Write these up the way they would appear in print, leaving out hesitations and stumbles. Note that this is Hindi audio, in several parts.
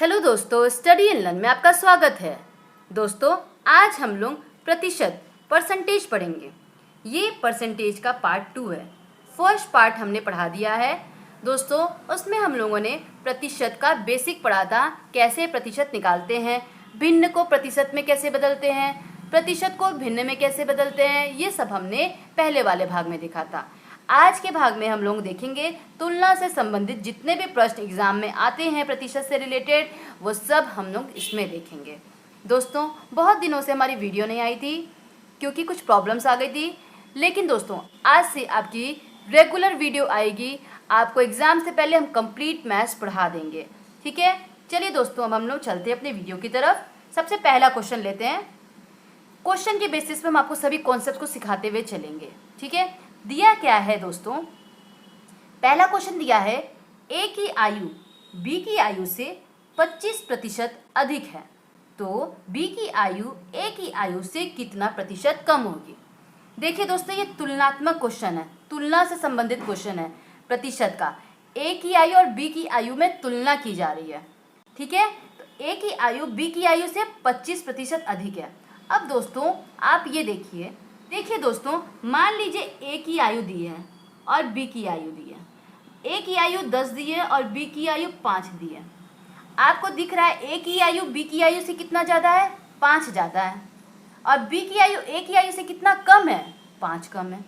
हेलो दोस्तों, स्टडी एंड लर्न में आपका स्वागत है। दोस्तों, आज हम लोग प्रतिशत परसेंटेज पढ़ेंगे। ये परसेंटेज का पार्ट 2 है। फर्स्ट पार्ट हमने पढ़ा दिया है दोस्तों। उसमें हम लोगों ने प्रतिशत का बेसिक पढ़ा था, कैसे प्रतिशत निकालते हैं, भिन्न को प्रतिशत में कैसे बदलते हैं, प्रतिशत को भिन्न में कैसे बदलते हैं, ये सब हमने पहले वाले भाग में देखा था। आज के भाग में हम लोग देखेंगे तुलना से संबंधित जितने भी प्रश्न एग्जाम में आते हैं प्रतिशत से रिलेटेड, वो सब हम लोग इसमें देखेंगे। दोस्तों, बहुत दिनों से हमारी वीडियो नहीं आई थी क्योंकि कुछ प्रॉब्लम्स आ गई थी, लेकिन दोस्तों आज से आपकी रेगुलर वीडियो आएगी। आपको एग्ज़ाम से पहले हम कंप्लीट मैथ्स पढ़ा देंगे, ठीक है। चलिए दोस्तों, अब हम लोग चलते हैं अपने वीडियो की तरफ। सबसे पहला क्वेश्चन लेते हैं। क्वेश्चन के बेसिस पे हम आपको सभी कॉन्सेप्ट को सिखाते हुए चलेंगे, ठीक है। दिया क्या है दोस्तों, पहला क्वेश्चन दिया है ए की आयु बी की आयु से 25% अधिक है, तो बी की आयु ए की आयु से कितना प्रतिशत कम होगी। देखिए दोस्तों, ये तुलनात्मक क्वेश्चन है, तुलना से संबंधित क्वेश्चन है। प्रतिशत का ए की आयु और बी की आयु में तुलना की जा रही है, ठीक है। तो ए की आयु बी की आयु से 25% अधिक है। अब दोस्तों आप ये देखिए दोस्तों, मान लीजिए ए की आयु दी है और बी की आयु दी है। ए की आयु 10 दी है और बी की आयु 5 दी है। आपको दिख रहा है ए की आयु बी की आयु से कितना ज़्यादा है, 5 ज़्यादा है, और बी की आयु ए की आयु से कितना कम है, 5 कम है।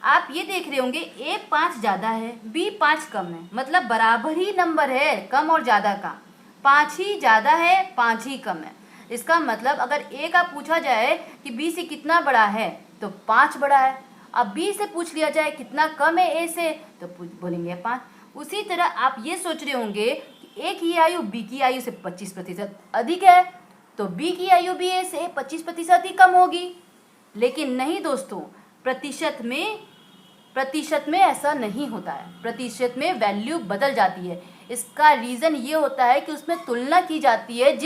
आप ये देख रहे होंगे ए 5 ज़्यादा है, बी 5 कम है, मतलब बराबर ही नंबर है कम और ज़्यादा का। 5 ही ज़्यादा है, 5 ही कम है। इसका मतलब अगर ए का पूछा जाए कि बी से कितना बड़ा है तो 5 बड़ा है। अब बी से पूछ लिया जाए कितना कम है ए से तो बोलेंगे 5। उसी तरह आप ये सोच रहे होंगे कि ए की आयु बी की आयु से 25% अधिक है, तो बी की आयु भी ए से 25% ही कम होगी। लेकिन नहीं दोस्तों, प्रतिशत में ऐसा नहीं होता है। प्रतिशत में वैल्यू बदल जाती है। इसका रीज़न ये होता है कि उसमें तुलना की जाती है,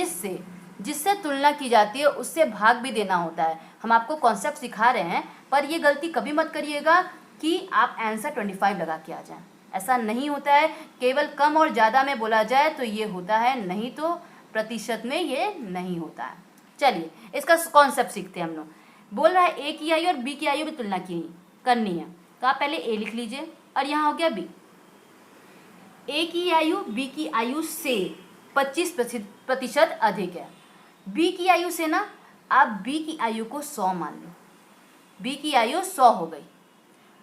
जिससे तुलना की जाती है उससे भाग भी देना होता है। हम आपको कॉन्सेप्ट सिखा रहे हैं, पर ये गलती कभी मत करिएगा कि आप आंसर 25 लगा के आ जाएं। ऐसा नहीं होता है। केवल कम और ज़्यादा में बोला जाए तो ये होता है, नहीं तो प्रतिशत में ये नहीं होता है। चलिए इसका कॉन्सेप्ट सीखते हैं हम लोग। बोल रहा है ए की आयु और बी की आयु में तुलना करनी है, तो आप पहले ए लिख लीजिए और यहाँ हो गया बी। ए की आयु बी की आयु से 25% अधिक है। बी की आयु से ना, आप बी की आयु को 100 मान लो। बी की आयु 100 हो गई।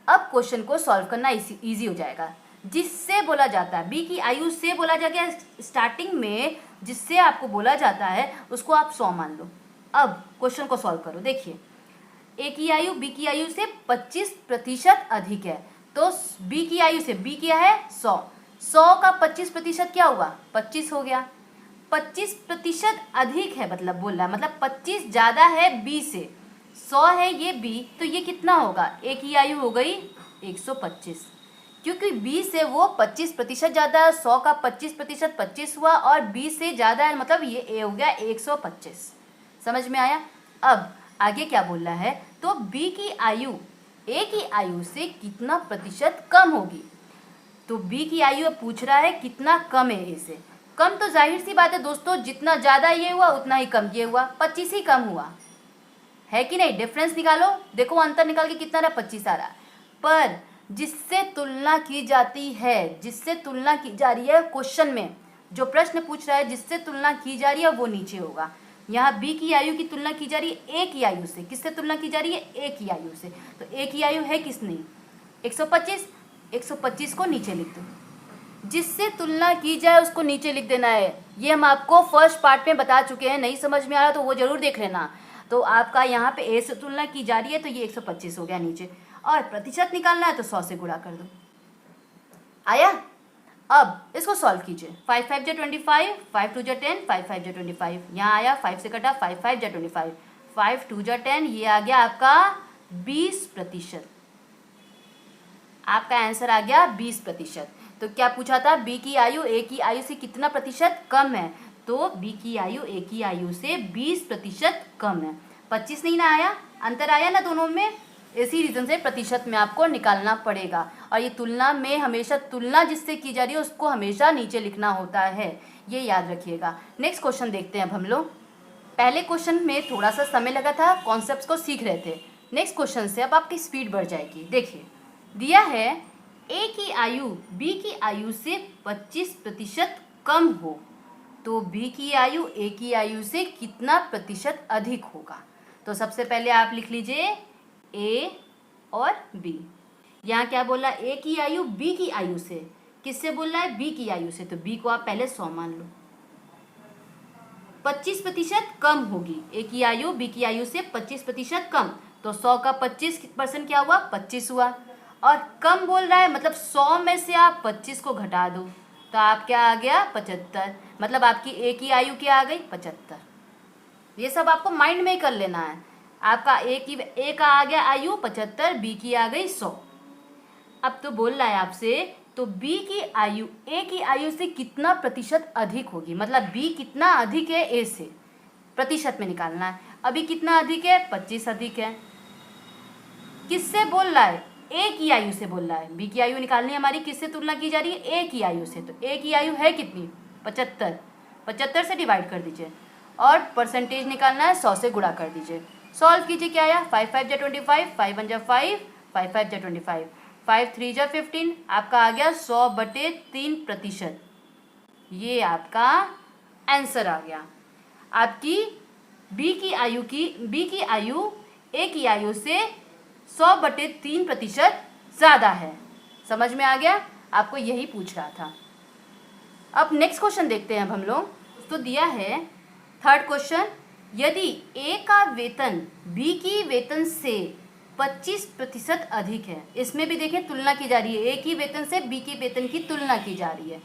अब क्वेश्चन को सॉल्व करना इजी हो जाएगा। जिससे बोला जाता है, बी की आयु से बोला जाएगा स्टार्टिंग में, जिससे आपको बोला जाता है उसको आप 100 मान लो। अब क्वेश्चन को सॉल्व करो। देखिए ए की आयु बी की आयु से 25% अधिक है, तो बी की आयु से बी क्या है 100 का 25% क्या हुआ, 25 हो गया। 25% अधिक है मतलब बोल रहा है, मतलब 25 ज़्यादा है बी से। 100 है ये बी, तो ये कितना होगा, ए की आयु हो गई 125, क्योंकि बी से वो 25% ज़्यादा है। 100 का 25% 25 हुआ, और बी से ज़्यादा है मतलब ये ए हो गया 125। समझ में आया। अब आगे क्या बोल रहा है, तो बी की आयु ए की आयु से कितना प्रतिशत कम होगी। तो बी की आयु पूछ रहा है कितना कम है ए से। कम तो जाहिर सी बात है दोस्तों, जितना ज़्यादा ये हुआ उतना ही कम ये हुआ, 25 ही कम हुआ है कि नहीं। डिफरेंस निकालो, देखो अंतर निकाल के कितना रहा, 25 आ रहा। पर जिससे तुलना की जाती है, जिससे तुलना की जा रही है, क्वेश्चन में जो प्रश्न पूछ रहा है जिससे तुलना की जा रही है वो नीचे होगा। यहाँ बी की आयु की तुलना की जा रही है ए की आयु से। किससे तुलना की जा रही है, ए की आयु से। तो ए की आयु है किसने, 125। 125 को नीचे लिख दो। जिससे तुलना की जाए उसको नीचे लिख देना है। ये हम आपको फर्स्ट पार्ट में बता चुके हैं। नहीं समझ में आ रहा तो वो जरूर देख लेना। तो आपका यहाँ पे ए से तुलना की जा रही है, तो ये 125 हो गया नीचे, और प्रतिशत निकालना है तो 100 से गुणा कर दो। आया। अब इसको सॉल्व कीजिए। 5 5 जा 25, 5 2 जा 10, 5 5 जा 25। यहाँ आया 5 से कटा, 5 5 जा 25, 5 2 जा 10, ये आ गया आपका 20%। आपका आंसर आ गया 20%। तो क्या पूछा था, बी की आयु ए की आयु से कितना प्रतिशत कम है, तो बी की आयु ए की आयु से 20% कम है। 25 नहीं ना आया, अंतर आया ना दोनों में। इसी रीज़न से प्रतिशत में आपको निकालना पड़ेगा। और ये तुलना में हमेशा तुलना जिससे की जा रही है उसको हमेशा नीचे लिखना होता है, ये याद रखिएगा। नेक्स्ट क्वेश्चन देखते हैं अब हम लोग। पहले क्वेश्चन में थोड़ा सा समय लगा था, कॉन्सेप्ट्स को सीख रहे थे। नेक्स्ट क्वेश्चन से अब आपकी स्पीड बढ़ जाएगी। देखिए दिया है ए की आयु बी की आयु से 25% कम हो तो बी की आयु ए की आयु से कितना प्रतिशत अधिक होगा। तो सबसे पहले आप लिख लीजिए ए और बी। यहाँ क्या बोला, ए की आयु बी की आयु से, किससे बोल रहा है, बी की आयु से, तो बी को आप पहले 100 मान लो। 25% कम होगी, ए की आयु बी की आयु से 25% कम, तो 100 का 25% क्या हुआ, 25 हुआ। और कम बोल रहा है मतलब 100 में से आप 25 को घटा दो तो आप क्या आ गया, 75। मतलब आपकी ए की आयु क्या आ गई, 75। ये सब आपको माइंड में ही कर लेना है। आपका ए का आ गया आयु 75, बी की आ गई 100। अब तो बोल रहा है आपसे तो बी की आयु ए की आयु से कितना प्रतिशत अधिक होगी, मतलब बी कितना अधिक है ए से, प्रतिशत में निकालना है। अभी कितना अधिक है, 25 अधिक है। किससे बोल रहा है, ए की आयु से बोल रहा है। बी की आयु निकालनी है हमारी, किससे तुलना की जा रही है, ए की आयु से। तो ए की आयु है कितनी, 75, 75 से डिवाइड कर दीजिए और परसेंटेज निकालना है, 100 से गुणा कर दीजिए। सॉल्व कीजिए, क्या आया, 5 5 जा 25, 5 1 जा 5, 5 5 जा 25, 5 3 जा 15, आपका आ गया 100/3%। ये आपका आंसर आ गया। आपकी बी की आयु ए की आयु से 100/3% ज़्यादा है। समझ में आ गया, आपको यही पूछ रहा था। अब नेक्स्ट क्वेश्चन देखते हैं अब हम लोग। तो दिया है थर्ड क्वेश्चन, यदि ए का वेतन बी की वेतन से 25% अधिक है। इसमें भी देखिए तुलना की जा रही है, ए की वेतन से बी के वेतन की तुलना की जा रही है।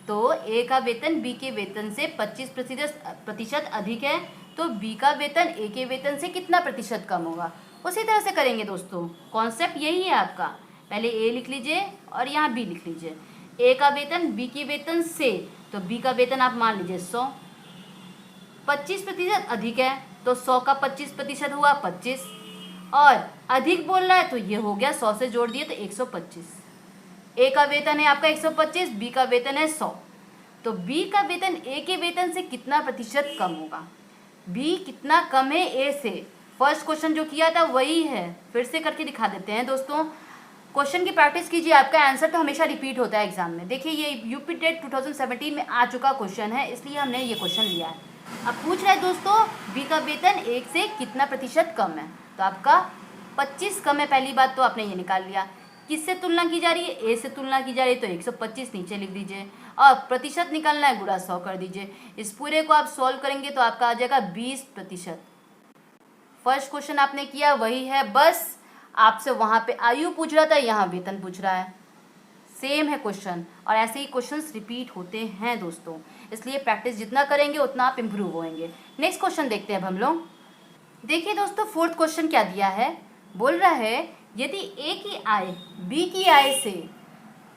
तो ए का वेतन बी के वेतन से 25% अधिक है तो बी का वेतन ए के वेतन से कितना प्रतिशत कम होगा। उसी तरह से करेंगे दोस्तों, कॉन्सेप्ट यही है आपका। पहले ए लिख लीजिए और यहाँ बी लिख लीजिए। ए का वेतन बी की वेतन से, तो बी का वेतन आप मान लीजिए 100, 25% अधिक है तो 100 का 25% हुआ 25, और अधिक बोल रहा है तो ये हो गया 100 से जोड़ दिए तो 125। ए का वेतन है आपका 125, बी का वेतन है 100, तो बी का वेतन ए के वेतन से कितना प्रतिशत कम होगा। बी कितना कम है ए से, फर्स्ट क्वेश्चन जो किया था वही है, फिर से करके दिखा देते हैं दोस्तों। क्वेश्चन की प्रैक्टिस कीजिए, आपका आंसर तो हमेशा रिपीट होता है एग्जाम में। देखिए ये यूपी टेट 2017 में आ चुका क्वेश्चन है, इसलिए हमने ये क्वेश्चन लिया है। अब पूछ रहा है दोस्तों बी का वेतन एक से कितना प्रतिशत कम है, तो आपका 25 कम है, पहली बात तो आपने ये निकाल लिया। किससे तुलना की जा रही है, ए से तुलना की जा रही है, तो 125 नीचे लिख दीजिए और प्रतिशत निकालना है, गुणा 100 कर दीजिए। इस पूरे को आप सॉल्व करेंगे तो आपका आ जाएगा 20%। फर्स्ट क्वेश्चन आपने किया वही है, बस आपसे वहाँ पे आयु पूछ रहा था, यहाँ वेतन पूछ रहा है, सेम है क्वेश्चन। और ऐसे ही क्वेश्चंस रिपीट होते हैं दोस्तों, इसलिए प्रैक्टिस जितना करेंगे उतना आप इम्प्रूव होंगे। नेक्स्ट क्वेश्चन देखते हैं अब हम लोग। देखिए दोस्तों फोर्थ क्वेश्चन क्या दिया है, बोल रहा है यदि ए की आय बी की आय से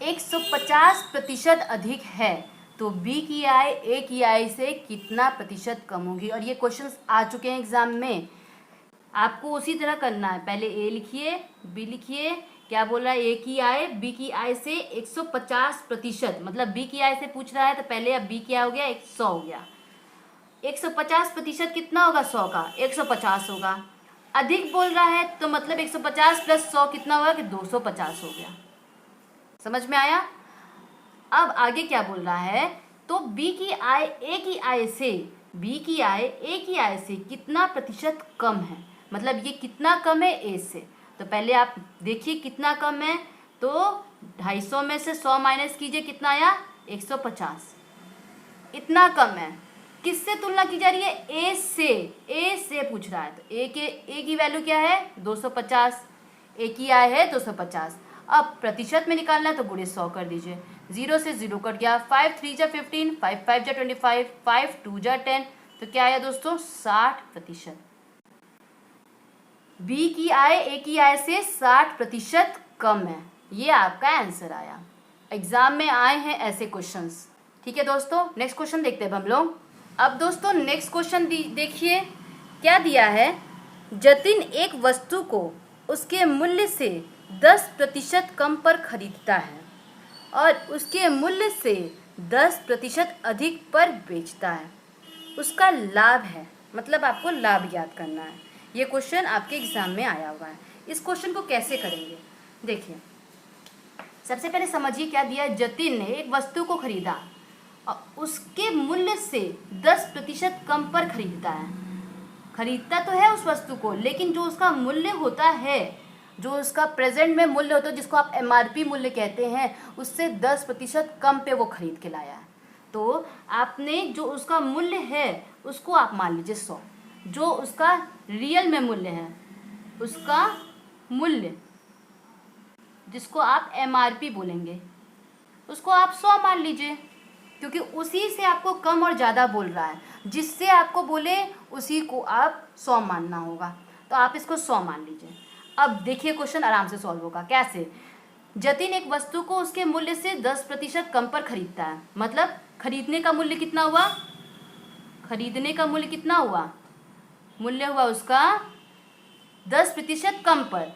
150% अधिक है तो बी की आय ए की आय से कितना प्रतिशत कम होगी। और ये क्वेश्चंस आ चुके हैं एग्जाम में, आपको उसी तरह करना है। पहले ए लिखिए, बी लिखिए, क्या बोल रहा है, ए की आय बी की आय से 150%, मतलब बी की आय से पूछ रहा है तो पहले अब बी क्या हो गया, 100 हो गया। 150% कितना होगा, 100 का 150 होगा। अधिक बोल रहा है तो मतलब 150 + 100 कितना होगा कि 250 हो गया। समझ में आया। अब आगे क्या बोल रहा है, तो बी की आय ए की आय से, बी की आय ए की आय से कितना प्रतिशत कम है, मतलब ये कितना कम है ए से। तो पहले आप देखिए कितना कम है, तो 250 में से 100 माइनस कीजिए, कितना आया, 150। इतना कम है। किससे तुलना की जा रही है, ए से, ए से पूछ रहा है। तो ए की वैल्यू क्या है, 250, ए की आय है 250। अब प्रतिशत में निकालना है तो गुणे 100 कर दीजिए, 0 से 0 कट गया, 5 3 जा 15, 5 5 जा 25, 5 2 जा 10, तो क्या आया दोस्तों, 60%। बी की आय ए की आय से 60% कम है, ये आपका आंसर आया। एग्जाम में आए हैं ऐसे क्वेश्चंस। ठीक है दोस्तों, नेक्स्ट क्वेश्चन देखते हैं हम लोग। अब दोस्तों नेक्स्ट क्वेश्चन देखिए क्या दिया है, जतिन एक वस्तु को उसके मूल्य से 10% कम पर खरीदता है और उसके मूल्य से 10% अधिक पर बेचता है, उसका लाभ है। मतलब आपको लाभ याद करना है। ये क्वेश्चन आपके एग्जाम में आया हुआ है। इस क्वेश्चन को कैसे करेंगे, देखिए सबसे पहले समझिए क्या दिया है। जतिन ने एक वस्तु को खरीदा और उसके मूल्य से 10% कम पर खरीदता है। खरीदता तो है उस वस्तु को, लेकिन जो उसका मूल्य होता है, जो उसका प्रेजेंट में मूल्य होता है, जिसको आप MRP मूल्य कहते हैं, उससे 10% कम पे वो खरीद के लाया है। तो आपने जो उसका मूल्य है उसको आप मान लीजिए 100, जो उसका रियल में मूल्य है, उसका मूल्य जिसको आप MRP बोलेंगे, उसको आप 100 मान लीजिए, क्योंकि उसी से आपको कम और ज़्यादा बोल रहा है। जिससे आपको बोले उसी को आप 100 मानना होगा, तो आप इसको 100 मान लीजिए। अब देखिए क्वेश्चन आराम से सॉल्व होगा। कैसे? जतिन एक वस्तु को उसके मूल्य से 10% कम पर खरीदता है। मतलब खरीदने का मूल्य कितना हुआ? खरीदने का मूल्य कितना हुआ? मूल्य हुआ उसका 10% कम पर।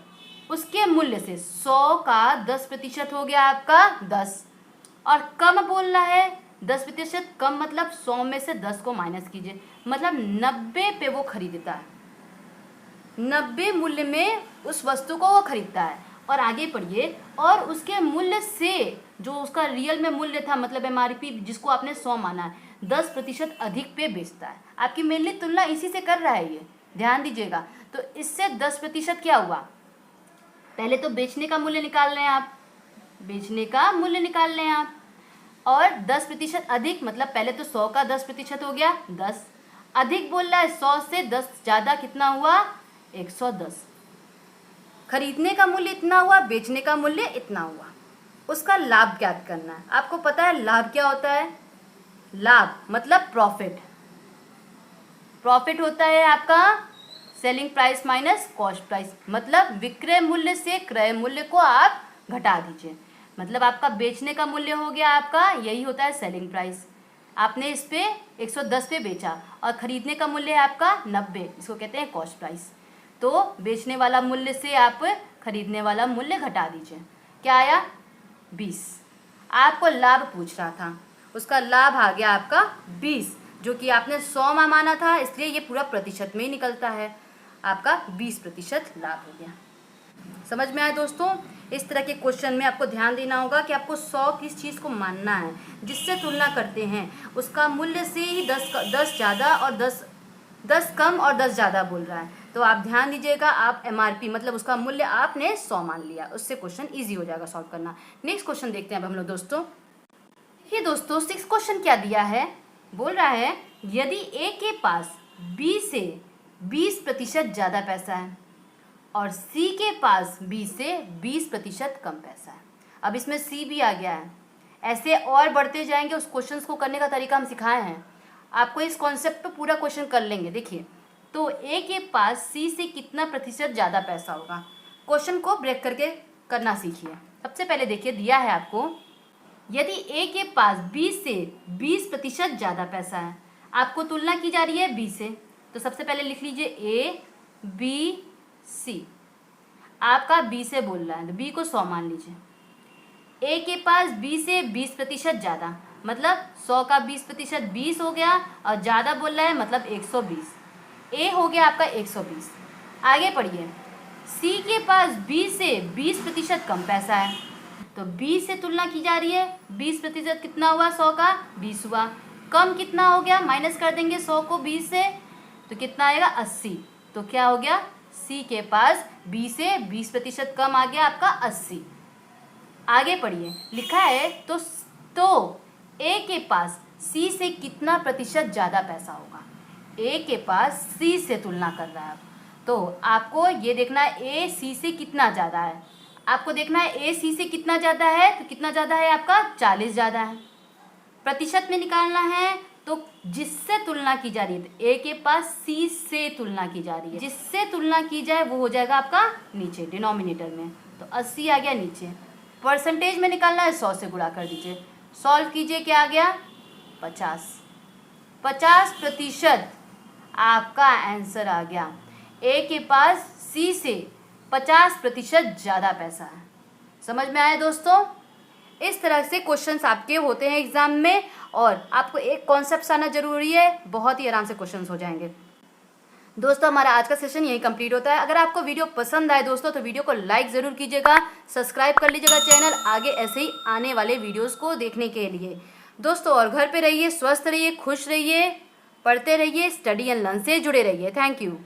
उसके मूल्य से 100 का 10% हो गया आपका 10, और कम बोलना है 10% कम, मतलब 100 में से 10 को माइनस कीजिए, मतलब 90 पे वो खरीदता है। 90 मूल्य में उस वस्तु को वो खरीदता है। और आगे पढ़िए, और उसके मूल्य से जो उसका रियल में मूल्य था, मतलब MRP जिसको आपने 100 माना है, 10% अधिक पे बेचता है। आपकी मेनली तुलना इसी से कर रहा है, ये ध्यान दीजिएगा। तो इससे 10% क्या हुआ? पहले तो बेचने का मूल्य निकाल रहे हैं आप, बेचने का मूल्य निकाल रहे हैं आप, और 10% अधिक, मतलब पहले तो 100 का 10% हो गया 10, अधिक बोल रहा है 100 से 10 ज़्यादा कितना हुआ? 110। खरीदने का मूल्य इतना हुआ, बेचने का मूल्य इतना हुआ। उसका लाभ ज्ञात करना है। आपको पता है लाभ क्या होता है? लाभ मतलब प्रॉफिट। प्रॉफिट होता है आपका selling price minus cost price, मतलब विक्रय मूल्य से क्रय मूल्य को आप घटा दीजिए। मतलब आपका बेचने का मूल्य हो गया आपका, यही होता है सेलिंग प्राइस। आपने इस पे 110 पे बेचा और खरीदने का मूल्य है आपका 90, इसको कहते हैं कॉस्ट प्राइस। तो बेचने वाला मूल्य से आप खरीदने वाला मूल्य घटा दीजिए। क्या आया? 20। आपको लाभ पूछ रहा था, उसका लाभ आ गया आपका 20, जो कि आपने 100 में माना था, इसलिए ये पूरा प्रतिशत में ही निकलता है। आपका 20% लाभ हो गया। समझ में आया दोस्तों? इस तरह के क्वेश्चन में आपको ध्यान देना होगा कि आपको 100 किस चीज़ को मानना है, जिससे तुलना करते हैं उसका मूल्य से ही 10 ज़्यादा और 10 कम और 10 ज़्यादा बोल रहा है। तो आप ध्यान दीजिएगा, आप MRP मतलब उसका मूल्य आपने 100 मान लिया, उससे क्वेश्चन ईजी हो जाएगा सॉल्व करना। नेक्स्ट क्वेश्चन देखते हैं अब हम लोग दोस्तों। ये दोस्तों 6 क्वेश्चन क्या दिया है? बोल रहा है यदि A के पास B से 20% ज़्यादा पैसा है और C के पास B से 20% कम पैसा है। अब इसमें C भी आ गया है। ऐसे और बढ़ते जाएंगे, उस क्वेश्चंस को करने का तरीका हम सिखाए हैं आपको। इस कॉन्सेप्ट पे पूरा क्वेश्चन कर लेंगे। देखिए, तो A के पास C से कितना प्रतिशत ज़्यादा पैसा होगा? क्वेश्चन को ब्रेक करके करना सीखिए। सबसे पहले देखिए, दिया है आपको यदि A के पास B से 20% ज़्यादा पैसा है, आपको तुलना की जा रही है B से, तो सबसे पहले लिख लीजिए A B C। आपका B से बोल रहा है तो B को 100 मान लीजिए। A के पास B से 20% ज़्यादा, मतलब 100 का 20% 20 हो गया, और ज़्यादा बोल रहा है मतलब 120। A हो गया आपका 120। आगे पढ़िए, C के पास B से 20% कम पैसा है, तो 20 से तुलना की जा रही है। 20% कितना हुआ? 100 का 20 हुआ। कम कितना हो गया? माइनस कर देंगे 100 को 20 से, तो कितना आएगा? 80। तो क्या हो गया? C के पास B से 20% कम आ गया आपका 80। आगे पढ़िए, लिखा है तो A के पास C से कितना प्रतिशत ज़्यादा पैसा होगा? A के पास C से तुलना कर रहा है, तो आपको ये देखना है A C से कितना ज़्यादा है। आपको देखना है A C से कितना ज़्यादा है, तो कितना ज़्यादा है आपका? 40 ज़्यादा है। प्रतिशत में निकालना है, तो जिससे तुलना की जा रही है, तो A के पास C से तुलना की जा रही है, जिससे तुलना की जाए वो हो जाएगा आपका नीचे डिनोमिनेटर में, तो 80 आ गया नीचे। परसेंटेज में निकालना है, 100 से गुणा कर दीजिए, सॉल्व कीजिए, क्या आ गया? 50। 50% आपका आंसर आ गया। A के पास C से 50% ज़्यादा पैसा है। समझ में आया दोस्तों? इस तरह से क्वेश्चंस आपके होते हैं एग्जाम में, और आपको एक कॉन्सेप्ट आना जरूरी है, बहुत ही आराम से क्वेश्चंस हो जाएंगे। दोस्तों हमारा आज का सेशन यही कंप्लीट होता है। अगर आपको वीडियो पसंद आए दोस्तों तो वीडियो को लाइक ज़रूर कीजिएगा, सब्सक्राइब कर लीजिएगा चैनल, आगे ऐसे ही आने वाले वीडियोस को देखने के लिए दोस्तों। और घर पे रहिए, स्वस्थ रहिए, खुश रहिए, पढ़ते रहिए, स्टडी एंड लर्न से जुड़े रहिए। Thank you.